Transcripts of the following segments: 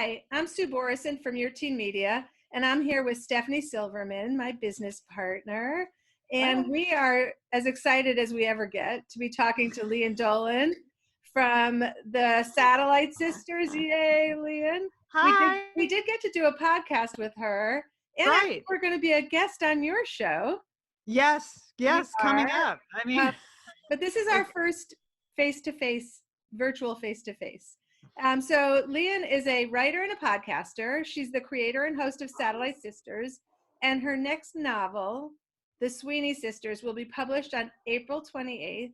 Hi, I'm Sue Borison from Your Teen Media, and I'm here with Stephanie Silverman, my business partner. And Wow. we are as excited as we ever get to be talking to Lian Dolan from the Satellite Sisters. Yay, Lian. We did, Hi. we did get to do a podcast with her, and actually Right. we're going to be a guest on your show. Yes. We Yes. Coming are. up. I mean, But this is our first face-to-face, virtual face-to-face. So Lian is a writer and a podcaster. She's the creator and host of Satellite Sisters, and her next novel, The Sweeney Sisters, will be published on April 28th.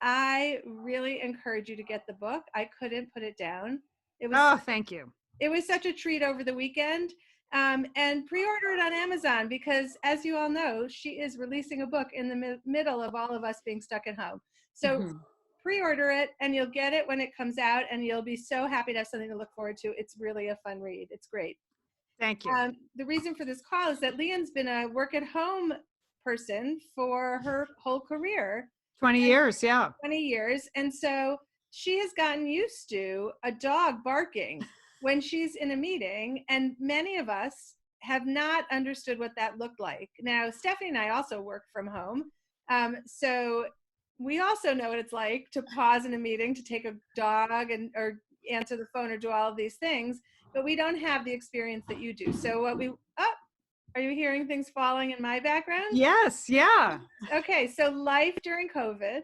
I really encourage you to get the book. I couldn't put it down. It was thank you. it was such a treat over the weekend. And pre-order it on Amazon because, as you all know, she is releasing a book in the middle of all of us being stuck at home. So pre-order it and you'll get it when it comes out, and you'll be so happy to have something to look forward to. It's really a fun read. It's great. Thank you. The reason for this call is that Lian's been a work-at-home person for her whole career. 20 years. Yeah. 20 years. And so she has gotten used to a dog barking when she's in a meeting, and many of us have not understood what that looked like. Now, Stephanie and I also work from home. So we also know what it's like to pause in a meeting to take a dog or answer the phone or do all of these things, but we don't have the experience that you do. So are you hearing things falling in my background? Yes. Yeah. Okay, so life during COVID.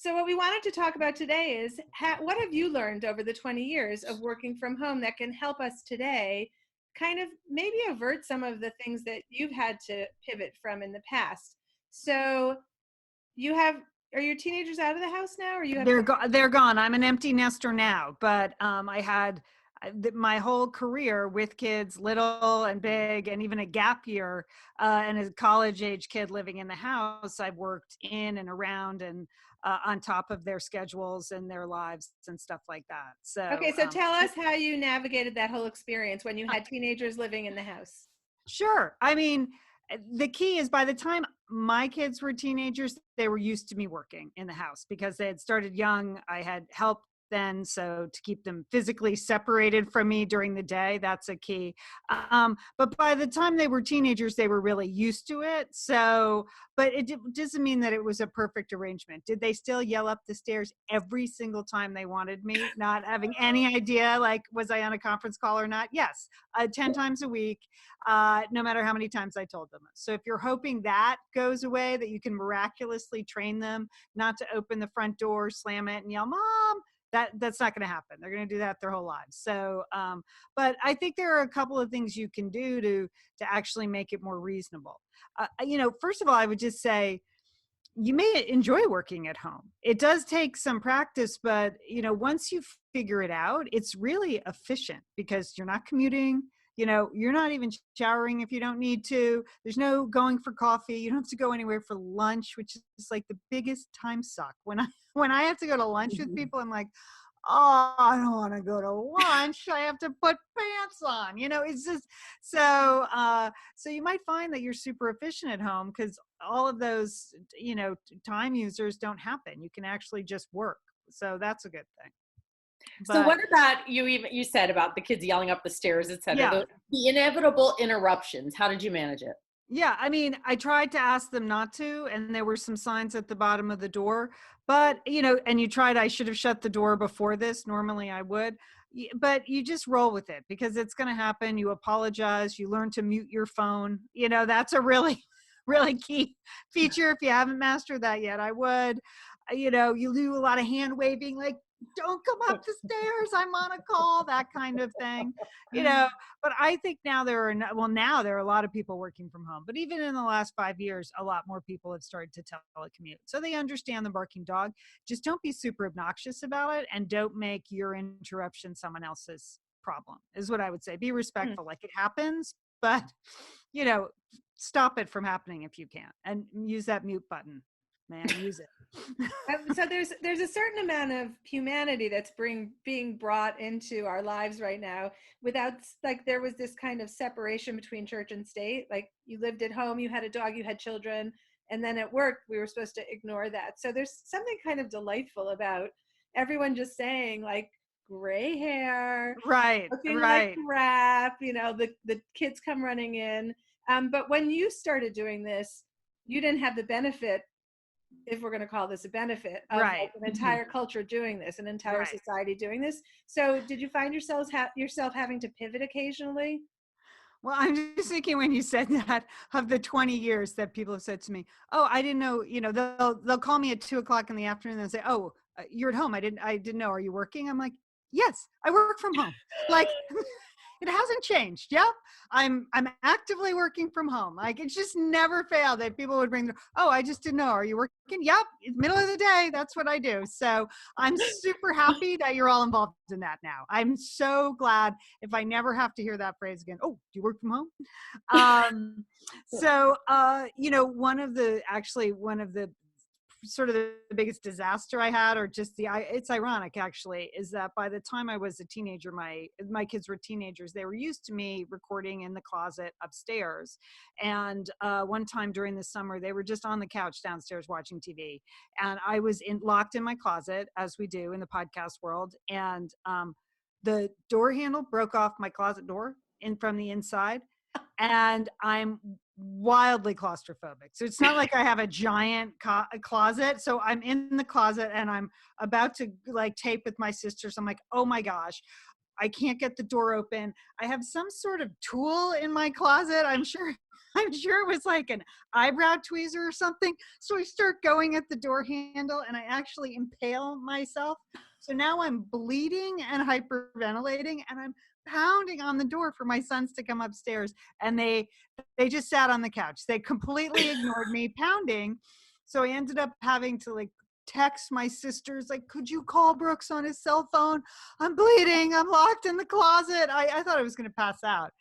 So what we wanted to talk about today is what have you learned over the 20 years of working from home that can help us today kind of maybe avert some of the things that you've had to pivot from in the past. So are your teenagers out of the house now, or you have They're gone. I'm an empty nester now, but I had my whole career with kids, little and big, and even a gap year, and a college age kid living in the house. I've worked in and around and on top of their schedules and their lives and stuff like that. So Okay, so tell us how you navigated that whole experience when you had teenagers living in the house. Sure. I mean, the key is by the time my kids were teenagers, they were used to me working in the house because they had started young. I had helped then, so to keep them physically separated from me during the day, that's a key. But by the time they were teenagers, they were really used to it. So, but it doesn't mean that it was a perfect arrangement. Did they still yell up the stairs every single time they wanted me, not having any idea, like, was I on a conference call or not? Yes, 10 times a week, no matter how many times I told them. So if you're hoping that goes away, that you can miraculously train them not to open the front door, slam it, and yell, "Mom," that's not going to happen. They're going to do that their whole lives. So, but I think there are a couple of things you can do to actually make it more reasonable. First of all, I would just say you may enjoy working at home. It does take some practice, but once you figure it out, it's really efficient because you're not commuting. You're not even showering if you don't need to. There's no going for coffee. You don't have to go anywhere for lunch, which is like the biggest time suck. When I have to go to lunch with people, I'm like, oh, I don't want to go to lunch. I have to put pants on. It's just so. So you might find that you're super efficient at home because all of those, time users don't happen. You can actually just work. So that's a good thing. So what about you said about the kids yelling up the stairs, et cetera, Yeah. the inevitable interruptions. How did you manage it? Yeah, I mean, I tried to ask them not to, and there were some signs at the bottom of the door, but, I should have shut the door before this. Normally I would, but you just roll with it because it's going to happen. You apologize, you learn to mute your phone. That's a really, really key feature. If you haven't mastered that yet, I would, you do a lot of hand waving, like, don't come up the stairs, I'm on a call, that kind of thing, but I think now there are a lot of people working from home, but even in the last 5 years, a lot more people have started to telecommute. So they understand the barking dog. Just don't be super obnoxious about it, and don't make your interruption someone else's problem, is what I would say. Be respectful. Like, it happens, but, stop it from happening if you can, and use that mute button. Man, use it. So there's a certain amount of humanity that's being brought into our lives right now without, like, there was this kind of separation between church and state. Like, you lived at home, you had a dog, you had children, and then at work we were supposed to ignore that. So there's something kind of delightful about everyone just saying, like, gray hair, Right, looking like right. crap. The kids come running in. But when you started doing this, you didn't have the benefit, if we're going to call this a benefit, of like Right. an entire culture doing this, an entire Right. society doing this. So did you find yourself having to pivot occasionally? Well, I'm just thinking when you said that, of the 20 years that people have said to me, "Oh, I didn't know." They'll call me at 2 o'clock in the afternoon and say, "Oh, you're at home. I didn't know. Are you working?" I'm like, "Yes, I work from home." Like, it hasn't changed. Yep, I'm actively working from home. Like, it's just never failed that people would bring. Oh, I just didn't know. Are you working? Yep, middle of the day. That's what I do. So I'm super happy that you're all involved in that now. I'm so glad if I never have to hear that phrase again. Oh, do you work from home? One of the sort of the biggest disaster I had, or just it's ironic actually, is that by the time I was a teenager, my kids were teenagers. They were used to me recording in the closet upstairs. And one time during the summer, they were just on the couch downstairs watching TV. And I was locked in my closet, as we do in the podcast world. And the door handle broke off my closet door from the inside. And I'm wildly claustrophobic. So it's not like I have a giant closet. So I'm in the closet and I'm about to like tape with my sisters. I'm like, oh my gosh, I can't get the door open. I have some sort of tool in my closet. I'm sure it was like an eyebrow tweezer or something. So I start going at the door handle and I actually impale myself. So now I'm bleeding and hyperventilating and I'm pounding on the door for my sons to come upstairs. And they just sat on the couch. They completely ignored me pounding. So I ended up having to like text my sisters, like, could you call Brooks on his cell phone? I'm bleeding. I'm locked in the closet. I thought I was going to pass out.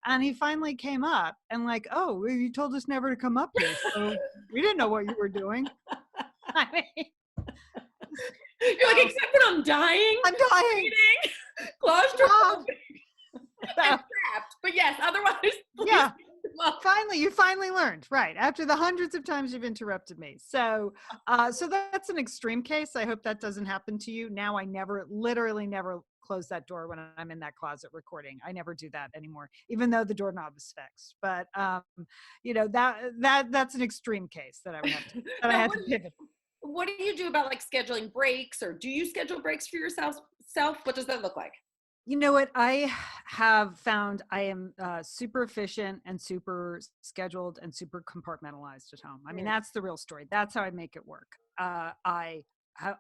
And he finally came up and like, oh, well, you told us never to come up here. So we didn't know what you were doing. I mean, You're like, except when I'm dying. I'm dying. Claustrophobic. Trapped. But yes, otherwise. Yeah. You finally learned, right? After the hundreds of times you've interrupted me. So that's an extreme case. I hope that doesn't happen to you. Now I literally never close that door when I'm in that closet recording. I never do that anymore, even though the doorknob is fixed. But that's an extreme case that I would have to pivot. What do you do about like scheduling breaks, or do you schedule breaks for yourself? What does that look like? You know what? I have found I am super efficient and super scheduled and super compartmentalized at home. I mean, that's the real story. That's how I make it work. I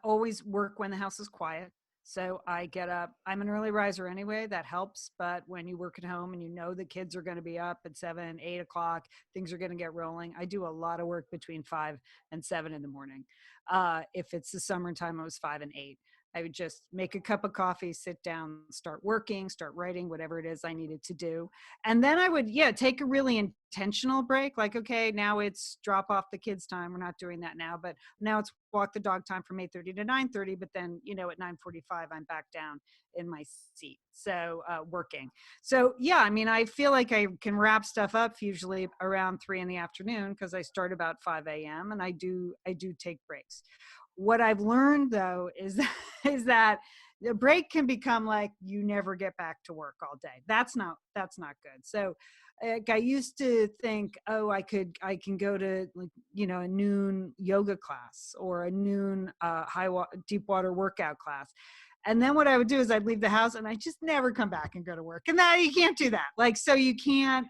always work when the house is quiet. So I get up. I'm an early riser anyway. That helps. But when you work at home and you know the kids are going to be up at 7, 8 o'clock, things are going to get rolling. I do a lot of work between 5 and 7 in the morning. If it's the summertime, it was 5 and 8. I would just make a cup of coffee, sit down, start working, start writing, whatever it is I needed to do. And then I would, take a really intentional break. Like, okay, now it's drop off the kids' time. We're not doing that now, but now it's walk the dog time from 8:30 to 9:30. But then, at 9:45, I'm back down in my seat. So working. So I mean, I feel like I can wrap stuff up usually around 3 in the afternoon because I start about 5 a.m. and I do take breaks. What I've learned though is that the break can become like you never get back to work all day. That's not good. So I used to think, oh, I can go to a noon yoga class or a noon deep water workout class. And then what I would do is I'd leave the house and I just never come back and go to work. And that you can't do that. Like, so you can't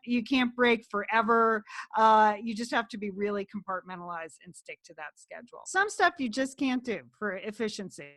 break forever. You just have to be really compartmentalized and stick to that schedule. Some stuff you just can't do for efficiency.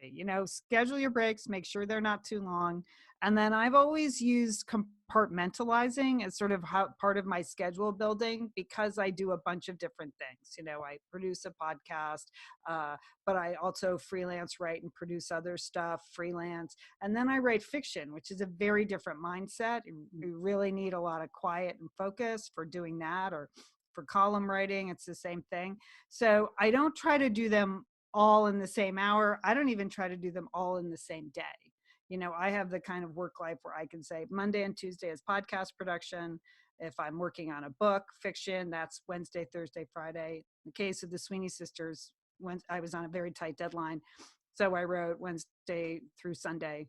Schedule your breaks, make sure they're not too long. And then I've always used compartmentalizing as sort of part of my schedule building because I do a bunch of different things. I produce a podcast, but I also freelance, write and produce other stuff, freelance. And then I write fiction, which is a very different mindset. You really need a lot of quiet and focus for doing that, or for column writing, it's the same thing. So I don't try to do them all in the same hour. I don't even try to do them all in the same day. I have the kind of work life where I can say Monday and Tuesday is podcast production. If I'm working on a book, fiction, that's Wednesday, Thursday, Friday. In the case of the Sweeney Sisters, when I was on a very tight deadline, so I wrote Wednesday through Sunday,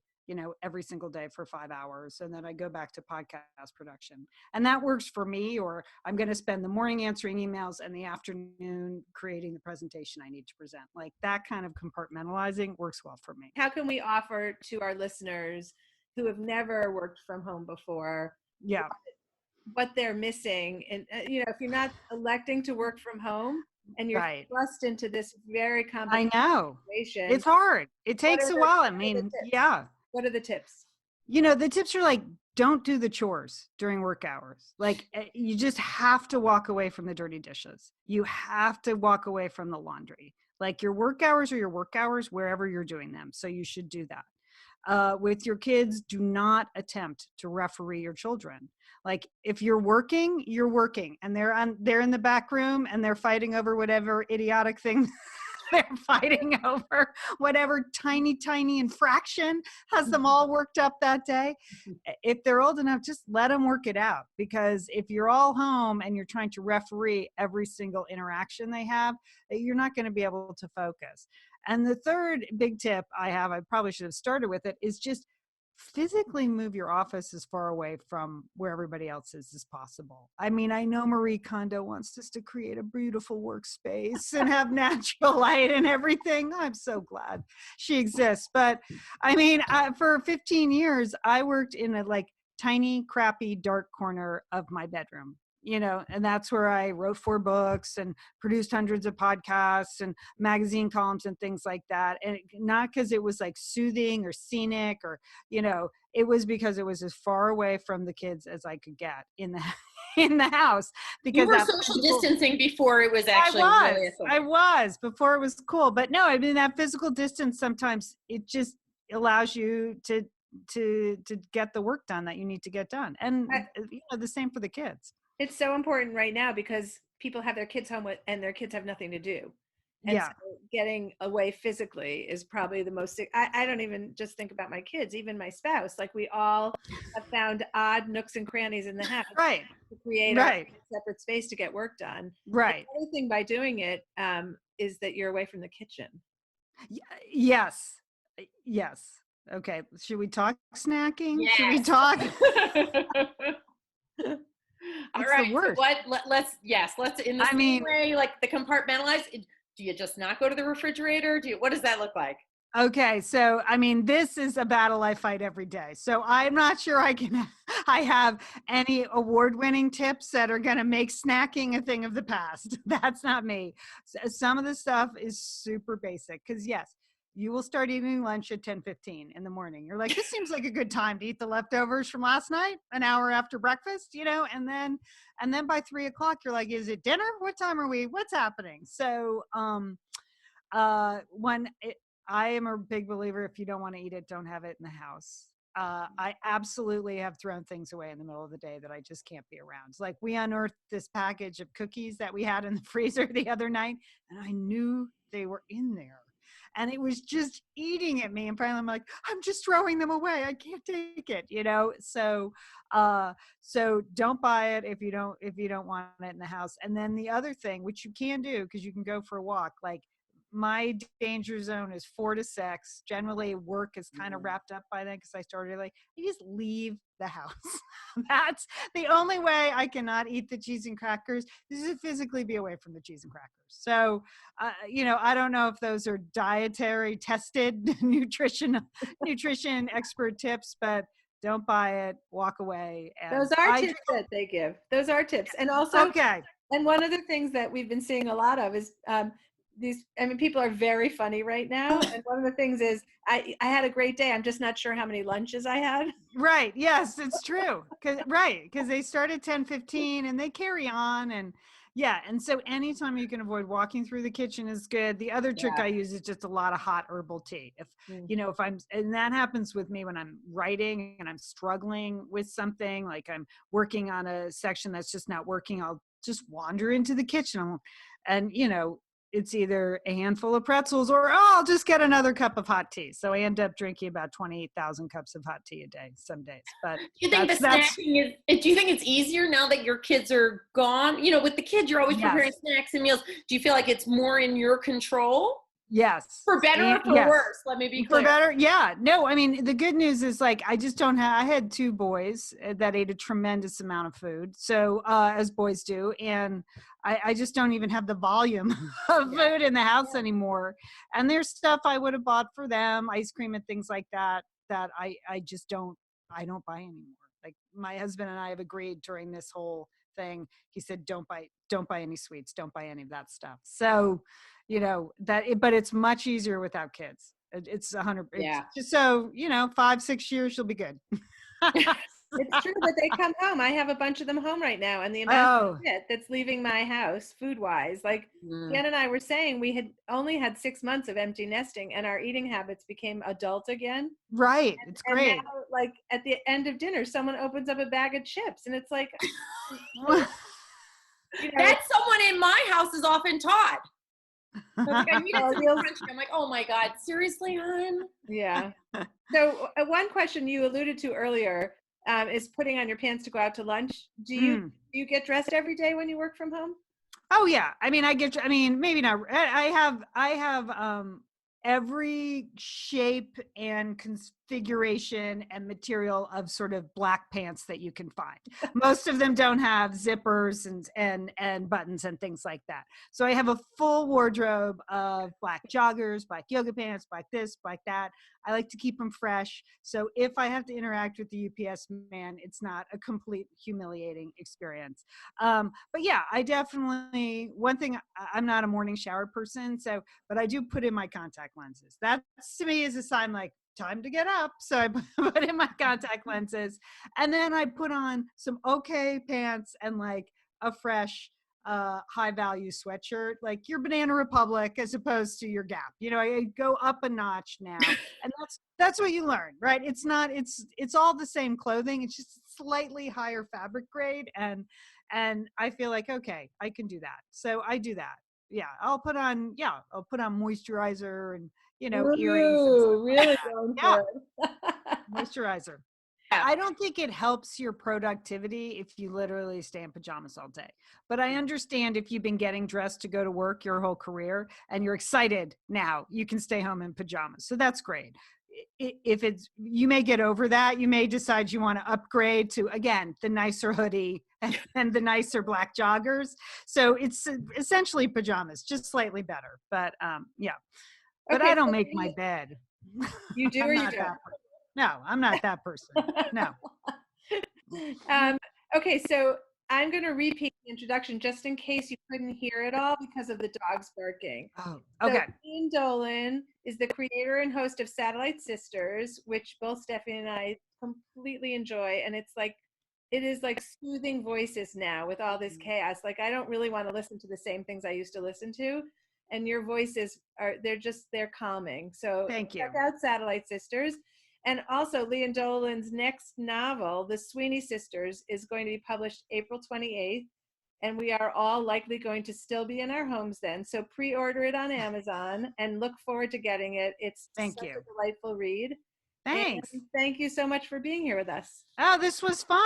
every single day for 5 hours. And then I go back to podcast production. And that works for me, or I'm going to spend the morning answering emails and the afternoon creating the presentation I need to present. Like that kind of compartmentalizing works well for me. How can we offer to our listeners who have never worked from home before, Yeah. what they're missing? And, if you're not electing to work from home and you're Right. thrust into this very I complicated know. situation, It's hard. It takes a while. I what are mean, the tips? yeah. What are the tips? The tips are like, don't do the chores during work hours. Like you just have to walk away from the dirty dishes. You have to walk away from the laundry. Like your work hours are your work hours wherever you're doing them. So you should do that. With your kids, do not attempt to referee your children. Like if you're working, and they're in the back room and they're fighting over whatever idiotic thing they're fighting over, whatever tiny infraction has them all worked up that day. If they're old enough, just let them work it out. Because if you're all home and you're trying to referee every single interaction they have, you're not going to be able to focus. And the third big tip I probably should have started with it, is just physically move your office as far away from where everybody else is as possible. I mean, I know Marie Kondo wants us to create a beautiful workspace and have natural light and everything. I'm so glad she exists. But I mean, for 15 years, I worked in a tiny, crappy, dark corner of my bedroom. And that's where I wrote 4 books and produced hundreds of podcasts and magazine columns and things like that. And not because it was soothing or scenic or, it was because it was as far away from the kids as I could get in the house. Because you were social distancing before it was actually I was before it was cool. But no, I mean, that physical distance, sometimes it just allows you to get the work done that you need to get done. And the same for the kids. It's so important right now because people have their kids home and their kids have nothing to do. And so getting away physically is probably the most, I don't even just think about my kids, even my spouse. Like we all have found odd nooks and crannies in the house to create a separate space to get work done. Right. The other thing by doing it is that you're away from the kitchen. Yes. Okay. Should we talk snacking? Yes. Should we talk? All right. So let's in the same way, like the compartmentalize. Do you just not go to the refrigerator? What does that look like? Okay. So, I mean, this is a battle I fight every day. So I'm not sure I have any award-winning tips that are going to make snacking a thing of the past. That's not me. Some of the stuff is super basic because yes, you will start eating lunch at 10:15 in the morning. You're like, this seems like a good time to eat the leftovers from last night, an hour after breakfast, and then by 3 o'clock, you're like, is it dinner? What time are we? What's happening? So, I am a big believer, if you don't want to eat it, don't have it in the house. I absolutely have thrown things away in the middle of the day that I just can't be around. It's like we unearthed this package of cookies that we had in the freezer the other night, and I knew they were in there. And it was just eating at me. And finally I'm like, I'm just throwing them away. I can't take it, So, so don't buy it if you don't want it in the house. And then the other thing, which you can do, because you can go for a walk, like my danger zone is 4 to 6. Generally work is kind of wrapped up by then because I started I just leave the house. That's the only way I cannot eat the cheese and crackers. This is to physically be away from the cheese and crackers. So, I don't know if those are dietary tested nutrition expert tips, but don't buy it, walk away. And those are tips that they give. Those are tips. And also, and one of the things that we've been seeing a lot of is people are very funny right now. And one of the things is I had a great day. I'm just not sure how many lunches I had. Right. Yes, it's true. Because they start at 10:15 and they carry on. And so anytime you can avoid walking through the kitchen is good. The other trick I use is just a lot of hot herbal tea. And that happens with me when I'm writing and I'm struggling with something, like I'm working on a section that's just not working, I'll just wander into the kitchen and it's either a handful of pretzels or I'll just get another cup of hot tea. So I end up drinking about 28,000 cups of hot tea a day some days. But do you think snacking do you think it's easier now that your kids are gone? With the kids, you're always preparing snacks and meals. Do you feel like it's more in your control? Yes. For better or for worse, let me be clear. For better, yeah. No, I mean, the good news is like, I just don't have, I had 2 boys that ate a tremendous amount of food. So, as boys do. And I just don't even have the volume of food in the house anymore. And there's stuff I would have bought for them, ice cream and things like that, that I just don't, I don't buy anymore. Like my husband and I have agreed during this whole thing. He said, don't buy any sweets. Don't buy any of that stuff. So, but it's much easier without kids. It's 100. It's just so, 5-6 years, you'll be good. It's true that they come home. I have a bunch of them home right now, and the amount of shit that's leaving my house food wise, like Jen and I were saying, we had only had 6 months of empty nesting, and our eating habits became adult again. Right. It's great. And now, like at the end of dinner, someone opens up a bag of chips, and it's like, that's someone in my house is often Todd. Like, I needed some crunchy. I'm like, oh my God, seriously, hon? Yeah. So one question you alluded to earlier is putting on your pants to go out to lunch. Do you get dressed every day when you work from home? Oh yeah. I mean, maybe not. I have every shape and configuration and material of sort of black pants that you can find. Most of them don't have zippers and buttons and things like that. So I have a full wardrobe of black joggers, black yoga pants, black this, black that. I like to keep them fresh. So if I have to interact with the UPS man, it's not a complete humiliating experience. But yeah, I definitely, one thing, I'm not a morning shower person, but I do put in my contact lenses. That to me is a sign like time to get up. So I put in my contact lenses, and then I put on some okay pants and like a fresh high value sweatshirt, like your Banana Republic as opposed to your Gap. I go up a notch now, and that's what you learn, right? It's all the same clothing. It's just slightly higher fabric grade, and I feel like, okay, I can do that. So I do that. Yeah, I'll put on moisturizer and earrings. Ooh, really going for it. Moisturizer. I don't think it helps your productivity if you literally stay in pajamas all day. But I understand if you've been getting dressed to go to work your whole career and you're excited now, you can stay home in pajamas. So that's great. If you may get over that, you may decide you want to upgrade to, again, the nicer hoodie and the nicer black joggers. So it's essentially pajamas, just slightly better. But yeah. But I don't make my bed. You do or you don't? No, I'm not that person. No. Okay, so I'm going to repeat the introduction just in case you couldn't hear it all because of the dogs barking. Oh, okay. So Lian Dolan is the creator and host of Satellite Sisters, which both Stephanie and I completely enjoy. And it is like soothing voices now with all this chaos. Like, I don't really want to listen to the same things I used to listen to. And your voices they're calming. So thank you. Check out Satellite Sisters. And also, Lian Dolan's next novel, The Sweeney Sisters, is going to be published April 28th, and we are all likely going to still be in our homes then. So pre-order it on Amazon and look forward to getting it. It's such a delightful read. Thanks. And thank you so much for being here with us. Oh, this was fun.